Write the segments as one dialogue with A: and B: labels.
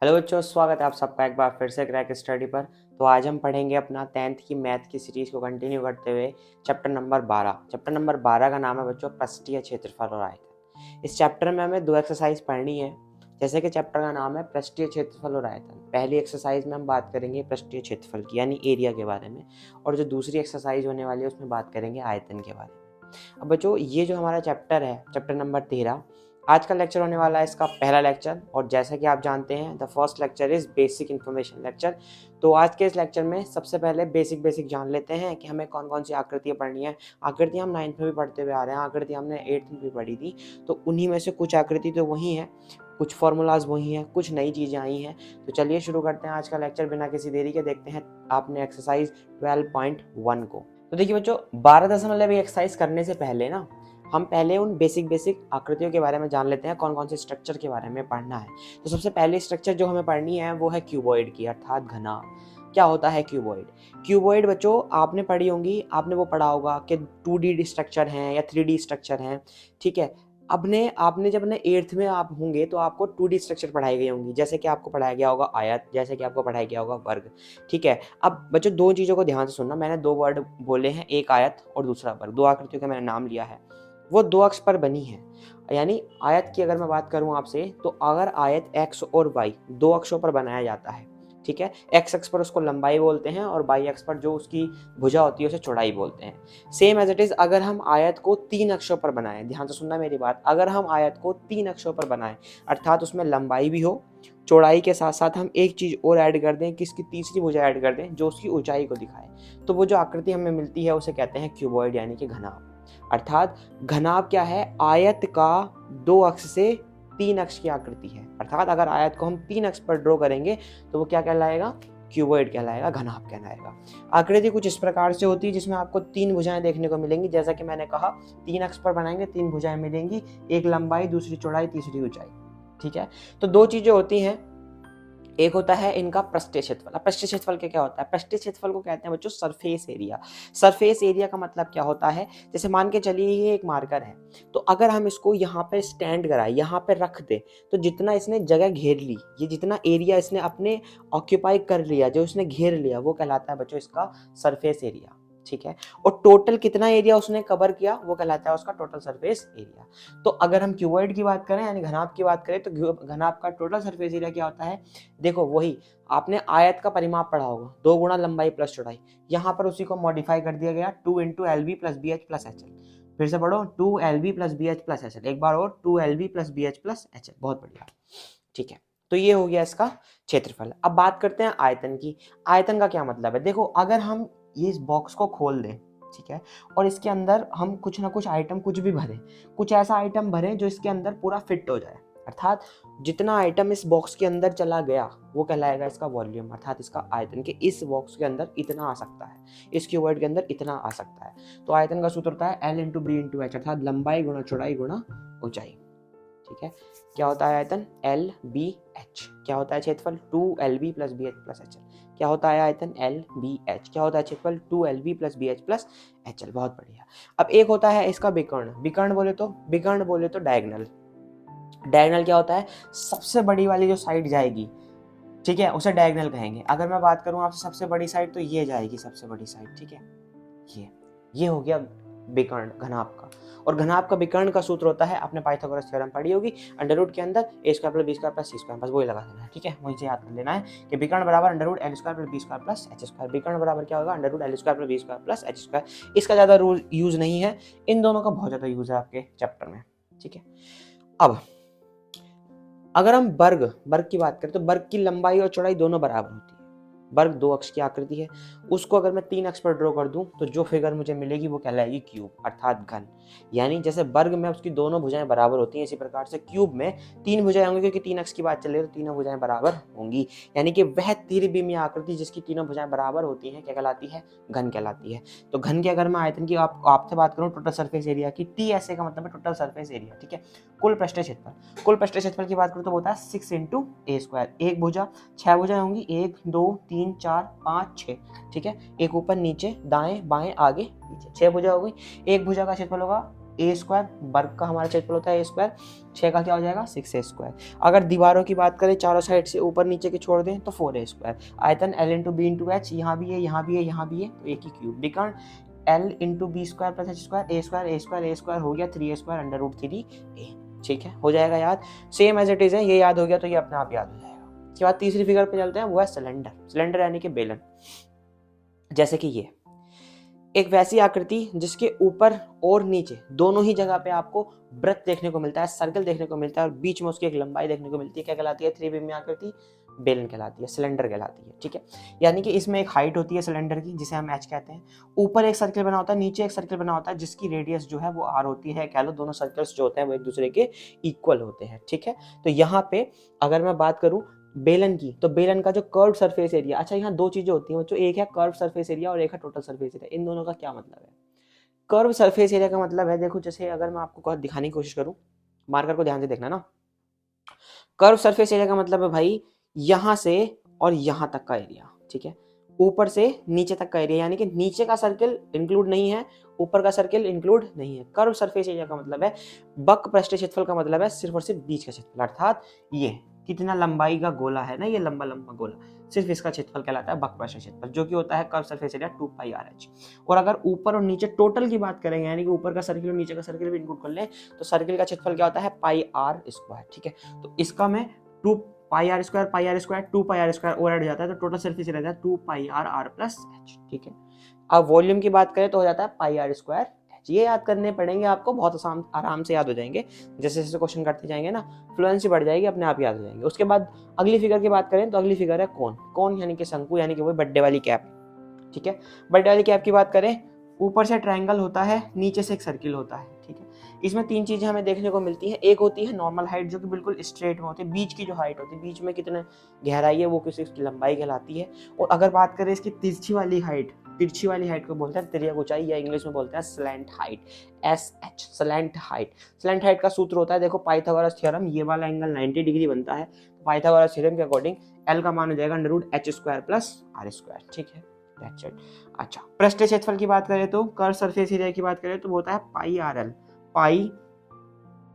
A: Hello बच्चों, स्वागत है आप सबका एक बार फिर से क्रैक स्टडी पर। तो आज हम पढ़ेंगे अपना 10th की मैथ की सीरीज को कंटिन्यू करते हुए चैप्टर नंबर 12। चैप्टर नंबर 12 का नाम है बच्चों पृष्ठीय क्षेत्रफल और आयतन। इस चैप्टर में हमें दो एक्सरसाइज पढ़नी है। जैसे कि चैप्टर का नाम है पृष्ठीय क्षेत्रफल और आयतन। पहली एक्सरसाइज में हम बात करेंगे पृष्ठीय क्षेत्रफल की यानी एरिया के बारे में, और जो दूसरी एक्सरसाइज होने वाली है उसमें बात करेंगे आयतन के बारे में। अब बच्चों, ये जो हमारा चैप्टर है, चैप्टर नंबर 13, आज का लेक्चर होने वाला है इसका पहला लेक्चर। और जैसा कि आप जानते हैं the first lecture is basic information lecture. तो आज के इस लेक्चर में सबसे पहले बेसिक जान लेते हैं कि हमें कौन कौन सी आकृतियाँ पढ़नी है। आकृतियाँ हम 9th में भी पढ़ते हुए आ रहे हैं, आकृति हमने 8th में भी पढ़ी थी। तो उन्हीं में से कुछ आकृति तो वही है, कुछ फॉर्मूलाज वही हैं, कुछ नई चीज़ें आई हैं। तो चलिए शुरू करते हैं आज का लेक्चर बिना किसी देरी के। देखते हैं आपने एक्सरसाइज 12.1 को। तो देखिए बच्चों, 12 एक्सरसाइज करने से पहले ना हम पहले उन बेसिक आकृतियों के बारे में जान लेते हैं, कौन कौन से स्ट्रक्चर के बारे में पढ़ना है। तो सबसे पहले स्ट्रक्चर जो हमें पढ़नी है वो है क्यूबॉइड की, अर्थात घना। क्या होता है क्यूबॉइड? क्यूबॉइड बच्चों आपने पढ़ी होंगी, आपने वो पढ़ा होगा कि 2D स्ट्रक्चर हैं या 3D स्ट्रक्चर हैं। ठीक है, अपने आपने जब अपने 8th में आप होंगे तो आपको 2D स्ट्रक्चर पढ़ाई गई होंगी, जैसे कि आपको पढ़ाया गया होगा आयत, जैसे कि आपको पढ़ाया गया होगा वर्ग। ठीक है, अब बच्चों दो चीज़ों को ध्यान से सुनना। मैंने दो वर्ड बोले हैं, एक आयत और दूसरा वर्ग। दो आकृतियों का मैंने नाम लिया है, वो दो अक्ष पर बनी है। यानी आयत की अगर मैं बात करूं आपसे, तो अगर आयत एक्स और वाई दो अक्षों पर बनाया जाता है, ठीक है, एक्स अक्ष पर उसको लंबाई बोलते हैं और वाई अक्ष पर जो उसकी भुजा होती है उसे चौड़ाई बोलते हैं। सेम एज इट इज अगर हम आयत को 3 अक्षों पर बनाएं, ध्यान से सुनना मेरी बात, अगर हम आयत को 3 अक्षों पर बनाएं, अर्थात उसमें लंबाई भी हो, चौड़ाई के साथ साथ हम एक चीज और ऐड कर दें कि इसकी तीसरी भुजा ऐड कर दें जो उसकी ऊंचाई को दिखाए, तो वो जो आकृति हमें मिलती है उसे कहते हैं क्यूबॉइड यानी कि घनाभ। अर्थात घनाभ क्या है? आयत का 2 अक्ष से 3 अक्ष की आकृति है। अर्थात अगर आयत को हम 3 अक्ष पर ड्रॉ करेंगे तो वो क्या कहलाएगा? क्यूबॉइड कहलाएगा, घनाभ कहलाएगा। आकृति कुछ इस प्रकार से होती है जिसमें आपको 3 भुजाएं देखने को मिलेंगी। जैसा कि मैंने कहा, 3 अक्ष पर बनाएंगे 3 भुजाएं मिलेंगी, एक लंबाई, दूसरी चौड़ाई, तीसरी ऊंचाई। ठीक है, तो दो चीजें होती हैं, एक होता है इनका पृष्ठीय क्षेत्रफल। अब पृष्ठीय क्षेत्रफल क्या होता है? पृष्ठीय क्षेत्रफल को कहते हैं बच्चों सरफेस एरिया। सरफेस एरिया का मतलब क्या होता है? जैसे मान के चलिए ये एक मार्कर है, तो अगर हम इसको यहाँ पे स्टैंड कराए, यहाँ पे रख दे, तो जितना इसने जगह घेर ली, ये जितना एरिया इसने अपने ऑक्यूपाई कर लिया, जो इसने घेर लिया, वो कहलाता है बच्चों इसका सरफेस एरिया। ठीक है, और टोटल कितना एरिया उसने कवर किया वो कहलाता है उसका टोटल सरफेस एरिया। तो अगर हम क्यूबॉइड की बात करें यानी घनाभ की बात करें, तो घनाभ का टोटल सरफेस एरिया क्या होता है? देखो, वही आपने आयत का परिमाप पढ़ा होगा, 2 गुणा लंबाई प्लस चौड़ाई। यहाँ पर उसी को मॉडिफाई कर दिया गया, 2 into L B plus B H plus H L. फिर से पढ़ो, 2 L B plus B H plus H L. एक बार और, 2 L B plus B H plus H L. बहुत बढ़िया। ठीक है, तो ये हो गया इसका क्षेत्रफल। अब बात करते हैं आयतन की। आयतन का क्या मतलब है? देखो, अगर हम ये इस बॉक्स को खोल दें, ठीक है, और इसके अंदर हम कुछ ना कुछ आइटम कुछ भी भरें, कुछ ऐसा आइटम भरें जो इसके अंदर पूरा फिट हो जाए, अर्थात जितना आइटम इस बॉक्स के अंदर चला गया वो कहलाएगा इसका वॉल्यूम, अर्थात इसका आयतन, कि इस बॉक्स के अंदर इतना आ सकता है, इस क्यूबॉइड के अंदर इतना आ सकता है। तो आयतन का सूत्र होता है L into B into H, अर्थात लंबाई गुणा चौड़ाई गुणा ऊंचाई। ठीक है, क्या होता है आयतन? L B H. क्या होता है क्षेत्रफल? 2 L B plus B H plus H L. क्या होता है आयतन? L B H. क्या होता है क्षेत्रफल? 2 L B plus B H plus H L. बहुत बढ़िया। अब एक होता है इसका विकर्ण। विकर्ण बोले तो डायगनल। डायगनल क्या होता है? सबसे बड़ी वाली जो साइड जाएगी, ठीक है, उसे डायगनल कहेंगे। अगर मैं बात करूं आपसे सबसे बड़ी साइड, तो ये जाएगी सबसे बड़ी साइड। ठीक है, ये हो गया विकर्ण घनाभ का। और घनाभ का विकर्ण का सूत्र होता है, आपने पाइथागोरस थ्योरम पढ़ी होगी, अंडर रूट के अंदर A square plus B square plus C square, बस वही लगा देना है। ठीक है, वहीं से याद कर लेना है कि विकर्ण बराबर under root L square plus B square plus H square. विकर्ण बराबर क्या होगा? Under root L square plus B square plus H square. इसका ज्यादा रूल यूज नहीं है, इन दोनों का बहुत ज्यादा यूज है आपके चैप्टर में। ठीक है, अब अगर हम वर्ग की बात करें, तो वर्ग की लंबाई और चौड़ाई दोनों बराबर होती है। वर्ग 2 अक्ष की आकृति है, उसको अगर मैं 3 अक्ष पर ड्रॉ कर दूं तो जो फिगर मुझे मिलेगी वो कहलाएगी क्यूब, अर्थात घन। यानी जैसे वर्ग में उसकी दोनों भुजाएं बराबर होती हैं, इसी प्रकार से क्यूब में 3 भुजाएं होंगी, क्योंकि 3 अक्ष की बात चल रही है तो तीनों भुजाएं बराबर होंगी। यानी कि वह त्रिविमीय आकृति जिसकी तीनों भुजाएं बराबर होती हैं क्या कहलाती है? घन कहलाती है। तो घन की अगर मैं आयतन की आपसे बात करूं, टोटल सरफेस एरिया की, टी एस ए का मतलब है टोटल सरफेस एरिया। ठीक है, कुल पृष्ठीय क्षेत्रफल। कुल पृष्ठीय क्षेत्रफल की बात करूं तो होता है 6 इंटू ए स्क्वायर। एक भुजा, 6 भुजाएं होंगी, 1 2 3 4 5 6। ठीक है, एक ऊपर नीचे दाएं बाएं आगे पीछे, 6 भुजा हो गई। एक भुजा का क्षेत्रफल होगा ए स्क्वायर, वर्ग का हमारा क्षेत्रफल होता है ए स्क्वायर, 6 का क्या हो जाएगा 6a स्क्वायर। अगर दीवारों की बात करें चारों साइड से ऊपर नीचे के छोड़ दें तो 4a स्क्वायर। आयतन l into B into H, यहाँ भी है यहाँ भी है यहाँ भी है, तो एक ही cube. Because l into B square plus H square, A square A square A square हो गया 3a square under root 3a। ठीक है, हो जाएगा याद, सेम एज इट इज है, ये याद हो गया तो ये अपने आप याद हो जाएगा। उसके बाद तीसरी फिगर पे चलते हैं, वो है सिलेंडर। सिलेंडर यानी कि बेलन। जैसे कि ये एक वैसी आकृति जिसके ऊपर और नीचे दोनों ही जगह पे आपको वृत्त देखने को मिलता है, सर्कल देखने को मिलता है, और बीच में उसकी एक लंबाई देखने को मिलती है, क्या कहलाती है, त्रिविमीय आकृति, बेलन कहलाती है, सिलेंडर कहलाती है। ठीक है, यानी कि इसमें एक हाइट होती है सिलेंडर की जिसे हम एच कहते हैं, ऊपर एक सर्कल बना होता है, नीचे एक सर्कल बना होता है जिसकी रेडियस जो है वो आर होती है। कह लो दोनों सर्कल्स जो होते हैं वो एक दूसरे के इक्वल होते हैं। ठीक है, तो यहाँ पे अगर मैं बात करूं बेलन की, तो बेलन का जो कर्व सरफेस एरिया, अच्छा यहाँ दो चीजें होती हैं बच्चों, एक है कर्व सरफेस एरिया और एक है टोटल सरफेस एरिया। इन दोनों का क्या मतलब है? कर्व सरफेस एरिया का मतलब है, देखो जैसे अगर मैं आपको दिखाने की कोशिश करूं, मार्कर को ध्यान से देखना ना, कर्व सरफेस एरिया का मतलब है भाई यहां से और यहां तक का एरिया। ठीक है, ऊपर से नीचे तक का एरिया, यानी कि नीचे का सर्कल इंक्लूड नहीं है, ऊपर का सर्कल इंक्लूड नहीं है। कर्व सरफेस एरिया का मतलब है, बक पृष्ठीय क्षेत्रफल का मतलब है सिर्फ और सिर्फ बीच का क्षेत्रफल, अर्थात ये कितना लंबाई का गोला है ना, ये लंबा लंबा गोला, सिर्फ इसका क्षेत्रफल कहलाता है बक पृष्ठीय क्षेत्रफल, जो कि होता है कर्व सरफेस एरिया 2πRh। और अगर ऊपर और नीचे टोटल की बात करेंगे, यानी कि ऊपर का सर्कल और नीचे का सर्कल भी इंक्लूड कर लें, तो सर्कल का क्षेत्रफल क्या होता है πr स्क्वायर। ठीक है, तो इसका मैं 2πr स्क्वायर 2πr स्क्वायर और हट जाता है, तो टोटल सरफेस एरिया रहता है 2πr प्लस h। ठीक है, अब वॉल्यूम की बात करें तो हो जाता है πr स्क्वायर h। ये याद करने पड़ेंगे आपको, बहुत आसान आराम से याद हो जाएंगे, जैसे जैसे क्वेश्चन करते जाएंगे ना फ्लुएंसी बढ़ जाएगी, अपने आप याद हो जाएंगे। उसके बाद अगली फिगर की बात करें तो अगली फिगर है कोन। कोन यानी कि शंकु, यानी कि वो बर्थडे वाली कैप। ठीक है, बर्थडे वाली कैप की बात करें, ऊपर से ट्रायंगल होता है, नीचे से एक सर्किल होता है। ठीक है, इसमें तीन चीजें हमें देखने को मिलती हैं। एक होती है नॉर्मल हाइट जो कि बिल्कुल स्ट्रेट में होती है, बीच की जो हाइट होती है, बीच में कितने गहराई है वो किसी उसकी लंबाई कहलाती है। और अगर बात करें इसकी तिरछी वाली हाइट, तिरछी वाली हाइट को बोलते हैं तिर्यक ऊंचाई, या इंग्लिश में बोलते हैं slant height, SH slant height. Slant height का सूत्र होता है, देखो पाइथागोरस थ्योरम, ये वाला एंगल 90 डिग्री बनता है, पाइथागोरस थ्योरम के अकॉर्डिंग L का मान हो जाएगा √h square plus r square. ठीक है, दैट्स इट। अच्छा, पृष्ठीय क्षेत्रफल की बात करें तो, कर्व सरफेस एरिया की बात करें तो होता है πRL, पाई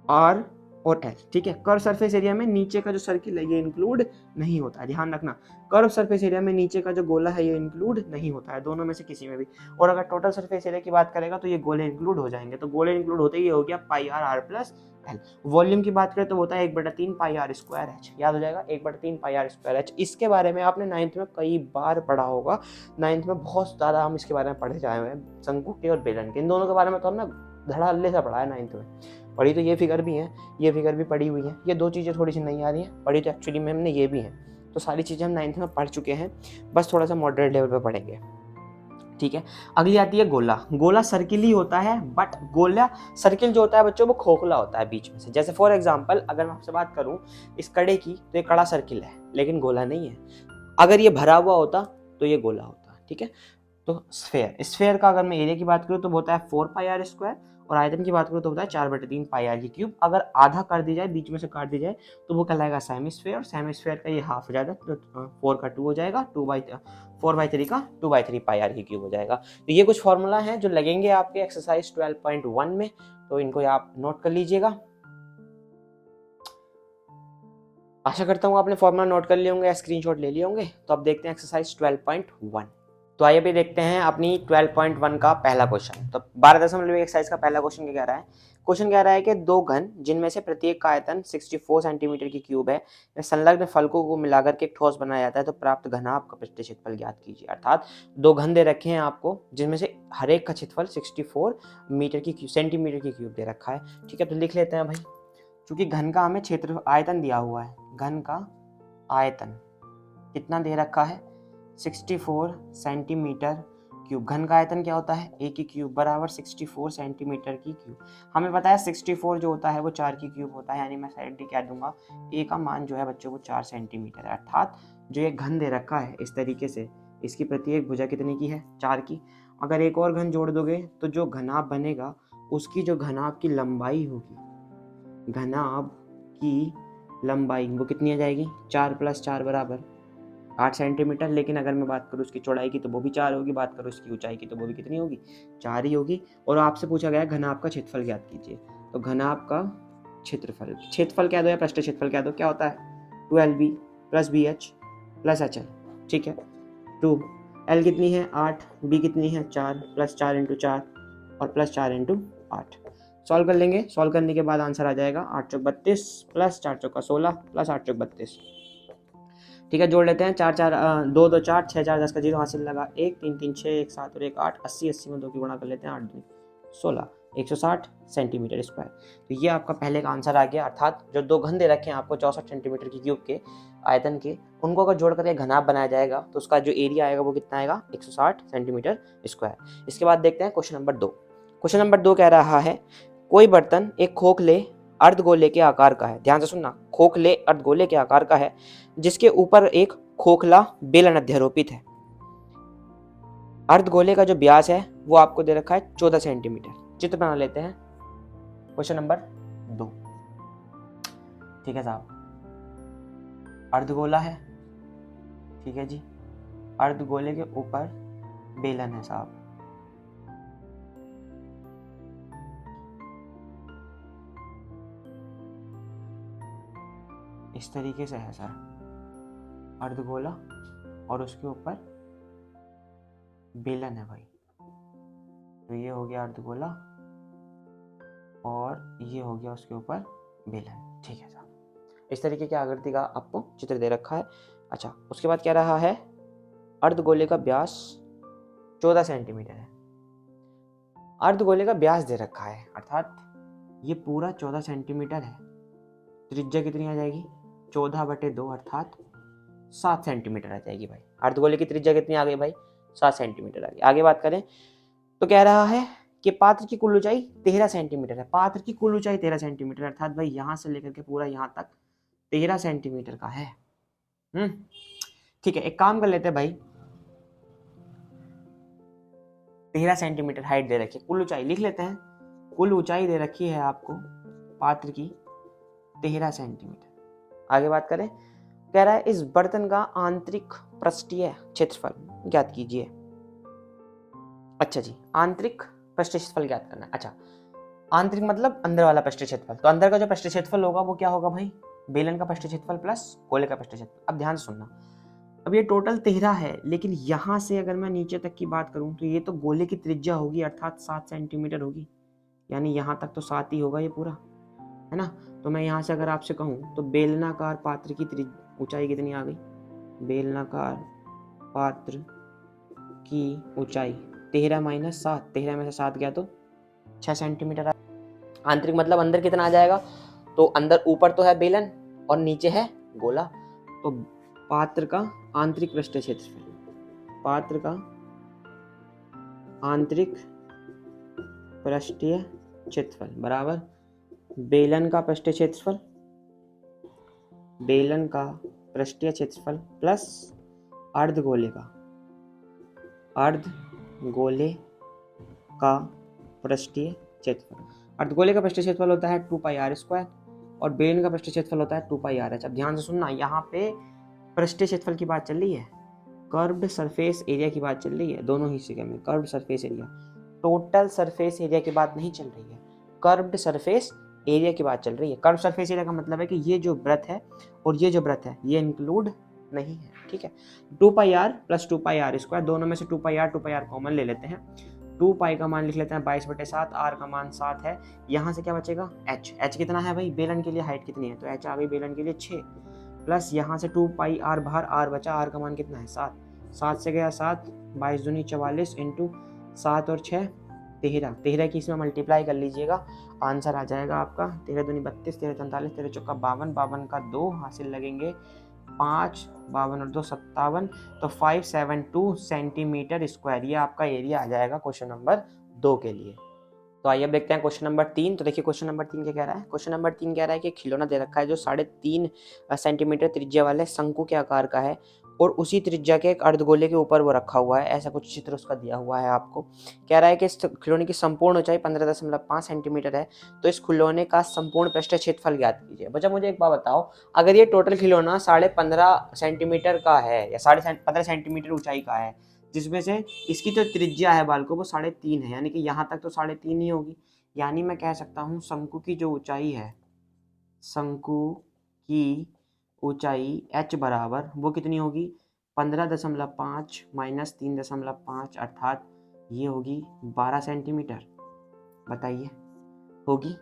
A: आर और एल। ठीक है, कर्व सरफेस एरिया में नीचे का जो सर्किल है ये इंक्लूड नहीं होता है, ध्यान रखना, कर्व सरफेस एरिया में नीचे का जो गोला है ये इंक्लूड नहीं होता है, दोनों में से किसी में भी। और अगर टोटल सरफेस एरिया की बात करेगा तो ये गोले इंक्लूड हो जाएंगे, तो गोले इंक्लूड होते ही हो गया πr प्लस एल। वॉल्यूम की बात करें तो होता है 1/3 πr स्क्वायर h, याद हो जाएगा 1/3 πr स्क्वायर h। इसके बारे में आपने 9th में कई बार पढ़ा होगा, 9th में बहुत ज्यादा हम इसके बारे में पढ़े जाए हुए हैं, शंकु के और बेलन के, इन दोनों के बारे में तो हमने धड़ाल्ले सा पढ़ा है 9th में। पढ़ी तो ये फिगर भी है, ये फिगर भी पढ़ी हुई है, ये दो चीज़ें थोड़ी सी नहीं आ रही हैं, पढ़ी तो एक्चुअली में हमने ये भी हैं, तो सारी चीज़ें हम 9th में पढ़ चुके हैं, बस थोड़ा सा मॉडरेट लेवल पे पढ़ेंगे। ठीक है, अगली आती है गोला। गोला सर्किल ही होता है, बट गोला सर्किल जो होता है बच्चों वो खोखला होता है बीच में से। जैसे फॉर एग्जांपल अगर मैं आपसे बात करूं इस कड़े की, तो ये कड़ा सर्किल है लेकिन गोला नहीं है। अगर ये भरा हुआ होता तो ये गोला होता। ठीक है, तो स्फेयर, स्फेयर का अगर मैं एरिया की बात करूँ तो होता है 4πr स्क्वायर, और आयतन की बात करूँ तो होता है 4/3 πr की क्यूब। अगर आधा कर दी जाए, बीच में से काट दी जाए, तो वो कहलाएगा सेमी स्फेयर, और सेमी स्फेयर का ये हाफ हो जाएगा, तो 4 का 2 हो जाएगा, 4/3 का 2/3 πr की क्यूब हो जाएगा। तो ये कुछ फॉर्मूला हैं जो लगेंगे आपके एक्सरसाइज 12.1 में, तो इनको आप नोट कर लीजिएगा। आशा करता हूँ आपने फॉर्मूला नोट कर लिए होंगे या स्क्रीनशॉट ले लिए होंगे। तो अब देखते हैं एक्सरसाइज 12.1। तो आइए भी देखते हैं अपनी 12.1 का पहला क्वेश्चन। तो 12.1 एक्सरसाइज का पहला क्वेश्चन क्या कह रहा है? क्वेश्चन कह रहा है कि दो घन जिनमें से प्रत्येक का आयतन 64 सेंटीमीटर की क्यूब है, संलग्न फलकों को मिलाकर के एक ठोस बनाया जाता है, तो प्राप्त घनाभ का पृष्ठीय क्षेत्रफल ज्ञात कीजिए। अर्थात दो घन दे रखे हैं आपको जिनमें से हर एक का क्षेत्रफल 64 सेंटीमीटर की क्यूब दे रखा है। ठीक है, तो लिख लेते हैं भाई, क्योंकि घन का हमें क्षेत्र आयतन दिया हुआ है, घन का आयतन कितना दे रखा है 64 सेंटीमीटर क्यूब। घन का आयतन क्या होता है ए की क्यूब बराबर 64 सेंटीमीटर की क्यूब। हमें पता है 64 जो होता है वो 4 की क्यूब होता है, यानी मैं साइड क्या दूंगा, ए का मान जो है बच्चों वो 4 सेंटीमीटर है। अर्थात जो ये घन दे रखा है इस तरीके से, इसकी प्रत्येक भुजा कितने की है 4 की। अगर एक और घन जोड़ दोगे तो जो घनाभ बनेगा उसकी जो घनाभ की लंबाई होगी, घनाभ की लंबाई वो कितनी आ जाएगी 4 + 4 बराबर 8 सेंटीमीटर, लेकिन अगर मैं बात करूँ उसकी चौड़ाई की तो वो भी 4 होगी, बात करूँ इसकी ऊंचाई की तो वो भी कितनी होगी, 4 ही होगी। और आपसे पूछा गया है घनाभ का क्षेत्रफल ज्ञात कीजिए, तो घनाभ का क्षेत्रफल क्या दो या पृष्ठ क्षेत्रफल क्या दो, क्या होता है 2LB plus BH plus HL, ठीक है। 2L कितनी है 8, B कितनी है 4, प्लस 4 इंटू 4 और प्लस 4 इंटू 8। सॉल्व कर लेंगे, सॉल्व करने के बाद आंसर आ जाएगा 8 चौक 32 प्लस 4 चौका 16 प्लस 8 चौक 32। ठीक है, जोड़ लेते हैं, 4 4 2 2 4 6 4 10 का 0 हासिल लगा, 1 3 3 6 1 7 और 1 8, 80 80 में 2 की गुणा कर लेते हैं, 8 2 16, 160 सेंटीमीटर स्क्वायर। तो ये आपका पहले का आंसर आ गया, अर्थात जो दो घन दे रखे हैं आपको 64 सेंटीमीटर की क्यूब के आयतन के, उनको अगर जोड़ करके घनाभ बनाया जाएगा तो उसका जो एरिया आएगा वो कितना आएगा 160 सेंटीमीटर स्क्वायर। इसके बाद देखते हैं क्वेश्चन नंबर 2। क्वेश्चन नंबर 2 कह रहा है कोई बर्तन एक खोखले अर्धगोले के आकार का है, ध्यान से सुनना, खोखले अर्धगोले के आकार का है जिसके ऊपर एक खोखला बेलन अध्यारोपित है। अर्धगोले का जो व्यास है वो आपको दे रखा है 14 सेंटीमीटर। चित्र बना लेते हैं, क्वेश्चन नंबर 2। ठीक है साहब, अर्धगोला है, ठीक है जी, अर्धगोले के ऊपर बेलन है साहब, इस तरीके से है सर, अर्धगोला और उसके ऊपर बेलन है भाई। तो ये हो गया अर्धगोला और ये हो गया उसके ऊपर बेलन, ठीक है साहब। इस तरीके की आकृति का आपको चित्र दे रखा है। अच्छा, उसके बाद क्या रहा है, अर्धगोले का व्यास 14 सेंटीमीटर है। अर्धगोले का व्यास दे रखा है, अर्थात ये पूरा 14 सेंटीमीटर है। त्रिज्या कितनी आ जाएगी 14/2 अर्थात 7 सेंटीमीटर आ जाएगी भाई। अर्धगोले की त्रिज्या कितनी आ गई भाई 7 सेंटीमीटर आ गई। आगे बात करें तो कह रहा है कि पात्र की कुल ऊंचाई 13 सेंटीमीटर है। पात्र की कुल ऊंचाई 13 सेंटीमीटर अर्थात भाई यहां से लेकर के पूरा यहां तक 13 सेंटीमीटर का है। ठीक है, एक काम कर लेते हैं भाई, 13 सेंटीमीटर हाइट दे रखी है, कुल ऊंचाई लिख लेते हैं। कुल ऊंचाई दे रखी है आपको पात्र की 13 सेंटीमीटर। आगे बात करें, कह रहा है इस बर्तन का आंतरिक पृष्ठीय क्षेत्रफल ज्ञात कीजिए। अच्छा जी, आंतरिक पृष्ठीय क्षेत्रफल ज्ञात करना है। अच्छा, आंतरिक मतलब अंदर वाला पृष्ठीय क्षेत्रफल, तो अंदर का जो पृष्ठीय क्षेत्रफल होगा वो क्या होगा भाई, बेलन का पृष्ठीय क्षेत्रफल प्लस गोले का पृष्ठीय क्षेत्रफल। अब ध्यान से सुनना, अब ये टोटल 13 है, लेकिन यहां से अगर मैं नीचे तक की बात करूं तो ये तो गोले की त्रिज्या होगी अर्थात 7 सेंटीमीटर होगी, यानी यहां तक तो 7 ही होगा ये पूरा, है ना। तो मैं यहाँ से अगर आपसे कहूँ तो बेलनाकार पात्र की ऊंचाई कितनी आ गई, बेलनाकार पात्र की ऊंचाई 13 - 7, 13 में से 7 गया तो 6 सेंटीमीटर। आंतरिक मतलब अंदर कितना आ जाएगा, तो अंदर ऊपर तो है बेलन और नीचे है गोला, तो पात्र का आंतरिक पृष्ठीय क्षेत्रफल, पात्र का आंतरिक पृष्ठीय क्षेत्रफल बराबर बेलन का पृष्ठीय क्षेत्रफल, बेलन का पृष्ठीय क्षेत्रफल प्लस अर्धगोले का, अर्धगोले का पृष्ठीय क्षेत्रफल। अर्धगोले का पृष्ठीय क्षेत्रफल होता है 2πr² और बेलन का पृष्ठीय क्षेत्रफल होता है 2πr। अब ध्यान से सुनना, यहाँ पे पृष्ठीय क्षेत्रफल की बात चल रही है, कर्व्ड सरफेस एरिया की बात चल रही है, दोनों ही जगह में curved surface area, total surface area की बात नहीं चल रही है, कर्व्ड सरफेस एरिया की बात चल रही है। कर्व सरफेस एरिया का मतलब है कि ये जो वृत्त है और ये जो वृत्त है ये इंक्लूड नहीं है, ठीक है। 2πr + 2πr², दोनों में से 2πr कॉमन ले लेते हैं, 2π का मान लिख लेते हैं 22/7, r का मान 7 है, यहाँ से क्या बचेगा h कितना है भाई, बेलन के लिए हाइट कितनी है, तो h आ गई बेलन के लिए 6, प्लस यहाँ से 2πr बाहर, r बचा, r का मान कितना है 7, 7 से गया 7, 22 दूनी 44 इंटू 7 और 6 13, 13 की इसमें मल्टीप्लाई कर लीजिएगा, आंसर आ जाएगा आपका 13 दूनी 32, 13 43, 13 चौका 52, 52 का 2 हासिल लगेंगे 5, 52 और 2 57, तो 572 सेंटीमीटर स्क्वायर, ये आपका एरिया आ जाएगा क्वेश्चन नंबर 2 के लिए। तो आइए अब देखते हैं क्वेश्चन नंबर 3। तो देखिए क्वेश्चन नंबर 3 क्या कह रहा है, क्वेश्चन नंबर 3 कह रहा है कि खिलौना दे रखा है जो 3.5 सेंटीमीटर त्रिज्या वाले शंकु के आकार का है, और उसी त्रिज्या के एक अर्धगोले के ऊपर वो रखा हुआ है। ऐसा कुछ चित्र उसका दिया हुआ है आपको। कह रहा है कि इस खिलौने की संपूर्ण ऊंचाई 15.5 सेंटीमीटर है, तो इस खिलौने का संपूर्ण पृष्ठ क्षेत्रफल ज्ञात कीजिए। बच्चा मुझे एक बात बताओ, अगर ये टोटल खिलौना 15.5 सेंटीमीटर का है या 15.5 सेंटीमीटर ऊंचाई का है, जिसमें से इसकी जो त्रिज्या है बाल को वो 3.5 है, यानी कि यहाँ तक तो 3.5 ही होगी। यानी मैं कह सकता हूँ शंकु की जो ऊंचाई है, शंकु की ऊंचाई h बराबर वो कितनी होगी, 15.5 माइनस 3.5 अर्थात ये होगी 12 सेंटीमीटर। बताइए, होगी?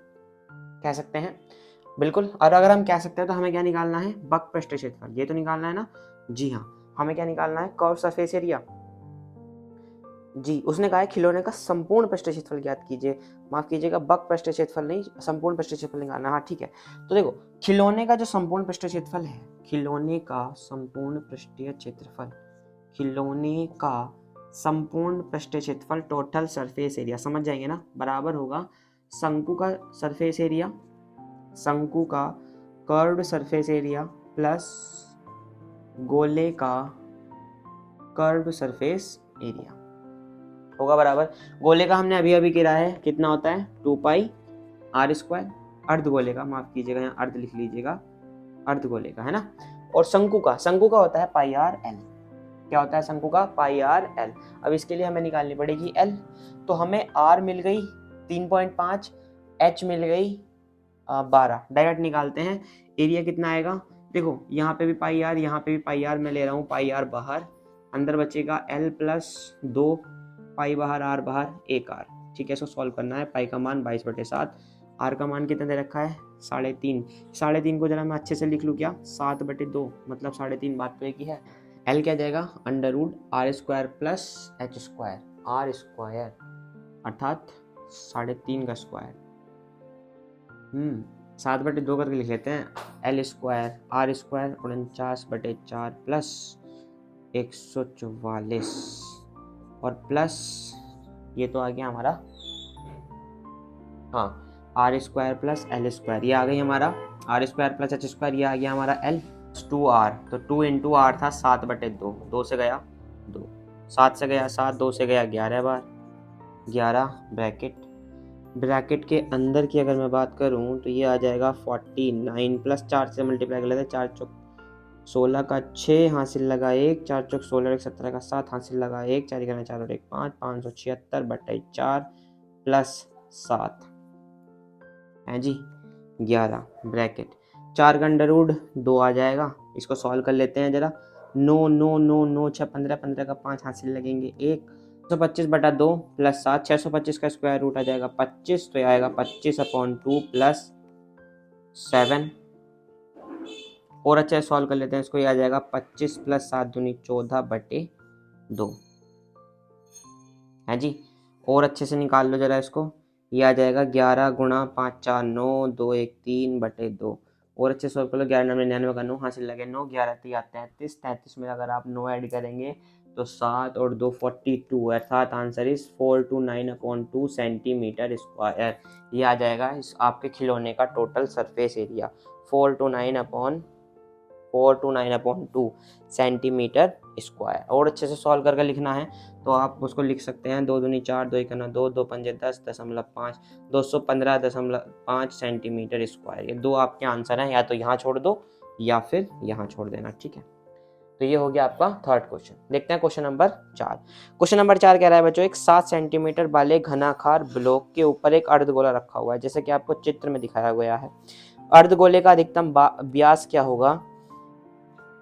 A: कह सकते हैं बिल्कुल। और अगर हम कह सकते हैं तो हमें क्या निकालना है, वक्र पृष्ठ क्षेत्रफल, ये तो निकालना है ना। जी हाँ, हमें क्या निकालना है, कर्व सरफेस एरिया। जी, उसने कहा है खिलौने का संपूर्ण पृष्ठ क्षेत्रफल ज्ञात कीजिए। माफ कीजिएगा, वक्र पृष्ठ क्षेत्रफल नहीं, संपूर्ण पृष्ठ क्षेत्रफल निकालना। हाँ ठीक है, तो देखो खिलौने का जो संपूर्ण पृष्ठ क्षेत्रफल है, खिलौने का संपूर्ण पृष्ठीय क्षेत्रफल, खिलौने का संपूर्ण पृष्ठ क्षेत्रफल टोटल सरफेस एरिया, समझ जाएंगे ना, बराबर होगा शंकु का सरफेस एरिया, शंकु का कर्व्ड सरफेस एरिया प्लस गोले का कर्व्ड सरफेस एरिया होगा बराबर। गोले का हमने अभी अभी किया है, कितना होता है 2 पाई आर स्क्वायर। अर्धगोले का, माफ कीजिएगा यहाँ अर्ध लिख लीजिएगा, अर्धगोले का है ना। और शंकु का होता है पाई आर एल। क्या होता है शंकु का, पाई आर एल। अब इसके लिए हमें निकालनी पड़ेगी एल, तो हमें आर मिल गई 3.5, एच मिल गई 12, डायरेक्ट निकालते हैं। एरिया कितना आएगा, देखो यहाँ पे भी पाई आर, यहाँ पे भी पाई आर, मैं ले रहा हूँ पाई आर बाहर, अंदर बचेगा एल प्लस 2 पाई बाहर, आर बाहर, 1 आर। ठीक है, इसको सॉल्व करना है। पाई का मान 22/7, आर का मान कितना दे रखा है 3.5। 3.5 को जरा मैं अच्छे से लिख लूँ क्या, 7/2, मतलब 3.5, बात तो एक ही है। एल क्या जाएगा, √r² plus H square, R square अर्थात 3.5 का स्क्वायर। 7/2 करके लिख लेते हैं, एल स्क्वायर r² 49/4 प्लस 144 और प्लस ये तो आ गया हमारा, हाँ r² प्लस l², ये आ गई हमारा r² प्लस h², ये आ गया हमारा l 2r, तो 2 इंटू आर था 7/2, 2 से गया 2, 7 से गया 7, 2 से गया 11 बार, 11 ब्रैकेट के अंदर की अगर मैं बात करूं तो ये आ जाएगा 49 प्लस 4 से मल्टीप्लाई कर लेते हैं, 4 चौक 16 का 6 हासिल लगा 1, 4 चौक 16 और 17 का 7 हासिल लगा 1, 4 करना 4 और 1 5, 576/4 प्लस 7 है जी 11 ब्रैकेट, 4 का अंडर रूट 2 आ जाएगा। इसको सॉल्व कर लेते हैं जरा, 9 9 9 9 6 15, 15 का 5 हासिल लगेंगे 1, 125/2 प्लस 7, 625 का स्क्वायर रूट आ जाएगा 25, तो आएगा 25/2 प्लस 7। और अच्छे से सॉल्व कर लेते हैं इसको, ये आ जाएगा 25 प्लस 7 दूनी 14/2 है जी। और अच्छे से निकाल लो जरा इसको, ये आ जाएगा 11 गुणा 5 4 9 2 1 3/2। और अच्छे सॉल्व कर लो, 11 99 का 9 हासिल लगे 9, 11 33, 33 में अगर आप 9 ऐड करेंगे तो 7 और 2 42, अर्थात आंसर इज 429/2 सेंटीमीटर स्क्वायर। ये आ जाएगा इस आपके खिलौने का total surface area, 429/2 centimetre square. और अच्छे से सॉल्व करके लिखना है तो आप उसको लिख सकते हैं, 2 दूनी 4, 2 1 2, 2 5 10.5, 215.5 सेंटीमीटर स्क्वायर। ये दो आपके आंसर हैं, या तो यहाँ छोड़ दो या फिर यहाँ छोड़ देना। ठीक है, तो ये हो गया आपका थर्ड क्वेश्चन। देखते हैं क्वेश्चन नंबर 4। क्वेश्चन नंबर 4 कह रहा है बच्चों, एक 7 सेंटीमीटर वाले घनाकार ब्लॉक के ऊपर एक अर्धगोला रखा हुआ है, जैसे कि आपको चित्र में दिखाया गया है। अर्धगोले का अधिकतम व्यास क्या होगा,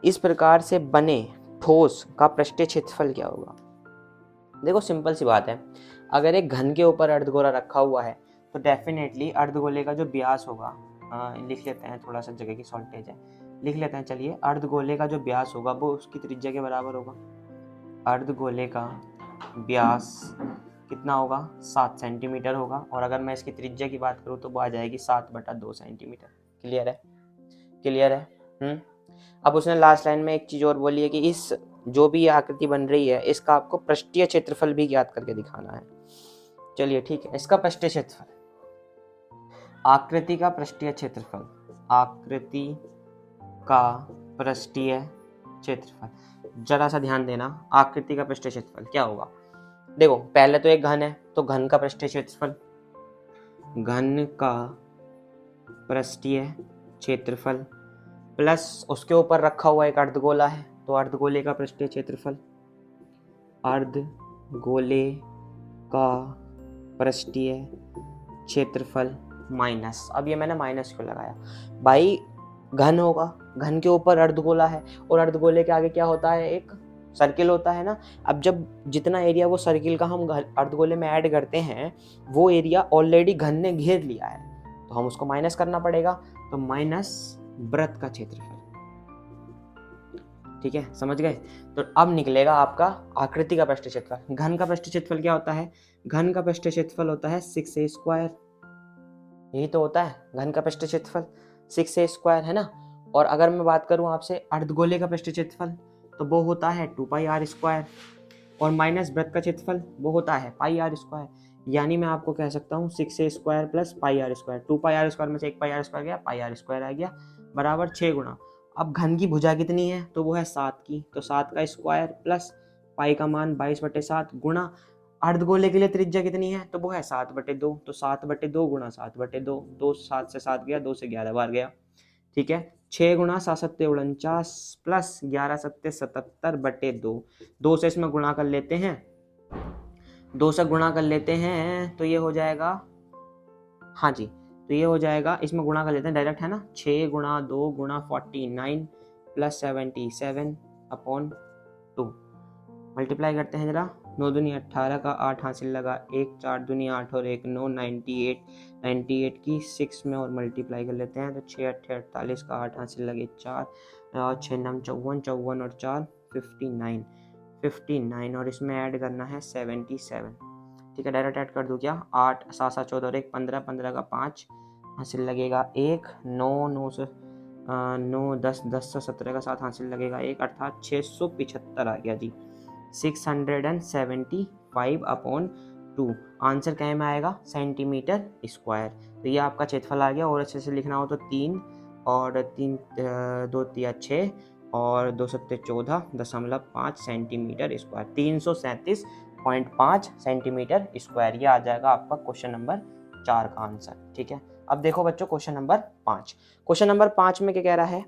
A: इस प्रकार से बने ठोस का पृष्ठीय क्षेत्रफल क्या होगा। देखो सिंपल सी बात है, अगर एक घन के ऊपर अर्धगोला रखा हुआ है तो डेफिनेटली अर्धगोले का जो व्यास होगा, लिख लेते हैं, थोड़ा सा जगह की शॉर्टेज है, लिख लेते हैं चलिए, अर्धगोले का जो व्यास होगा वो उसकी त्रिज्या के बराबर होगा। अर्धगोले का व्यास कितना होगा, 7 सेंटीमीटर होगा, और अगर मैं इसकी त्रिज्या की बात करूँ तो वो आ जाएगी 7/2 सेंटीमीटर। क्लियर है, क्लियर है। अब उसने लास्ट लाइन में एक चीज और बोली है कि इस जो भी आकृति बन रही है इसका आपको पृष्ठीय क्षेत्रफल भी ज्ञात करके दिखाना है। चलिए ठीक है, इसका पृष्ठीय क्षेत्रफल, आकृति का पृष्ठीय क्षेत्रफल, आकृति का पृष्ठीय क्षेत्रफल। जरा सा ध्यान देना, आकृति का पृष्ठीय क्षेत्रफल क्या होगा। देखो पहले तो एक घन है, तो घन का पृष्ठीय क्षेत्रफल, घन का पृष्ठीय क्षेत्रफल प्लस उसके ऊपर रखा हुआ एक अर्धगोला है, तो अर्धगोले का पृष्ठीय क्षेत्रफल, अर्धगोले का पृष्ठीय क्षेत्रफल माइनस, अब ये मैंने माइनस क्यों लगाया भाई, घन होगा, घन के ऊपर अर्धगोला है और अर्धगोले के आगे क्या होता है, एक सर्किल होता है ना। अब जब जितना एरिया वो सर्किल का हम अर्धगोले में ऐड करते हैं, वो एरिया ऑलरेडी घन ने घेर लिया है, तो हम उसको माइनस करना पड़ेगा, तो माइनस वृत्त का क्षेत्रफल। ठीक है, समझ गए। तो अब निकलेगा आपका आकृति का पृष्ठीय क्षेत्रफल। घन का पृष्ठीय क्षेत्रफल क्या होता है, घन का पृष्ठीय क्षेत्रफल होता है 6a², यही तो होता है घन का पृष्ठीय क्षेत्रफल 6a² है ना। और अगर मैं बात करूं आपसे अर्धगोले का पृष्ठीय क्षेत्रफल, तो वो होता है 2πr², और माइनस वृत्त का क्षेत्रफल वो होता है πr², यानी मैं आपको कह सकता हूँ 6a² प्लस πr², 2πr² में से एक πr² गया, πr² आ गया, बराबर 6 गुना। अब घन की भुजा कितनी है, तो वो है 7 की, तो 7 का स्क्वायर प्लस पाई का मान 22/7 गुणा अर्धगोले के लिए त्रिज्या कितनी है, तो वो है 7/2, तो 7/2 गुणा 7/2, 2 7 से 7 गया, 2 से 11 बार गया। ठीक है, 6 गुणा 7 7 49 प्लस 11 7 77/2, 2 से इसमें गुणा कर लेते हैं, 2 से गुणा कर लेते हैं तो ये हो जाएगा, हाँ जी, तो ये हो जाएगा, इसमें गुणा कर लेते हैं डायरेक्ट, है ना, 6 गुणा 2 गुणा 49 प्लस 77/2, मल्टीप्लाई करते हैं जरा, 9 दूनी 18 का 8 हासिल लगा 1, 4 दूनी 8 और 1 9, 98 की 6 में और मल्टीप्लाई कर लेते हैं, तो 6 8 48 का 8 हासिल लगे 4, और 6 9 54, 54 और 4 59 और इसमें ऐड करना है 77। ठीक है, डायरेक्ट ऐड कर दूँ क्या, 8 7 7 14 और 1 15, 15 का 5 हासिल लगेगा 1, 9 9 से 9 10 10 से 17 का 7 हासिल लगेगा 1, अर्थात 675 आ गया जी, 675/2। आंसर क्या में आएगा, सेंटीमीटर स्क्वायर। तो ये आपका क्षेत्रफल आ गया, और अच्छे से लिखना हो तो 3 और 3 2 3 6 और 2 7 14.5 सेंटीमीटर स्क्वायर, 337.5 सेंटीमीटर स्क्वायर। ये आ जाएगा आपका क्वेश्चन नंबर 4 का आंसर। ठीक है, अब देखो बच्चों क्वेश्चन नंबर 5। क्वेश्चन नंबर 5 में क्या कह रहा है,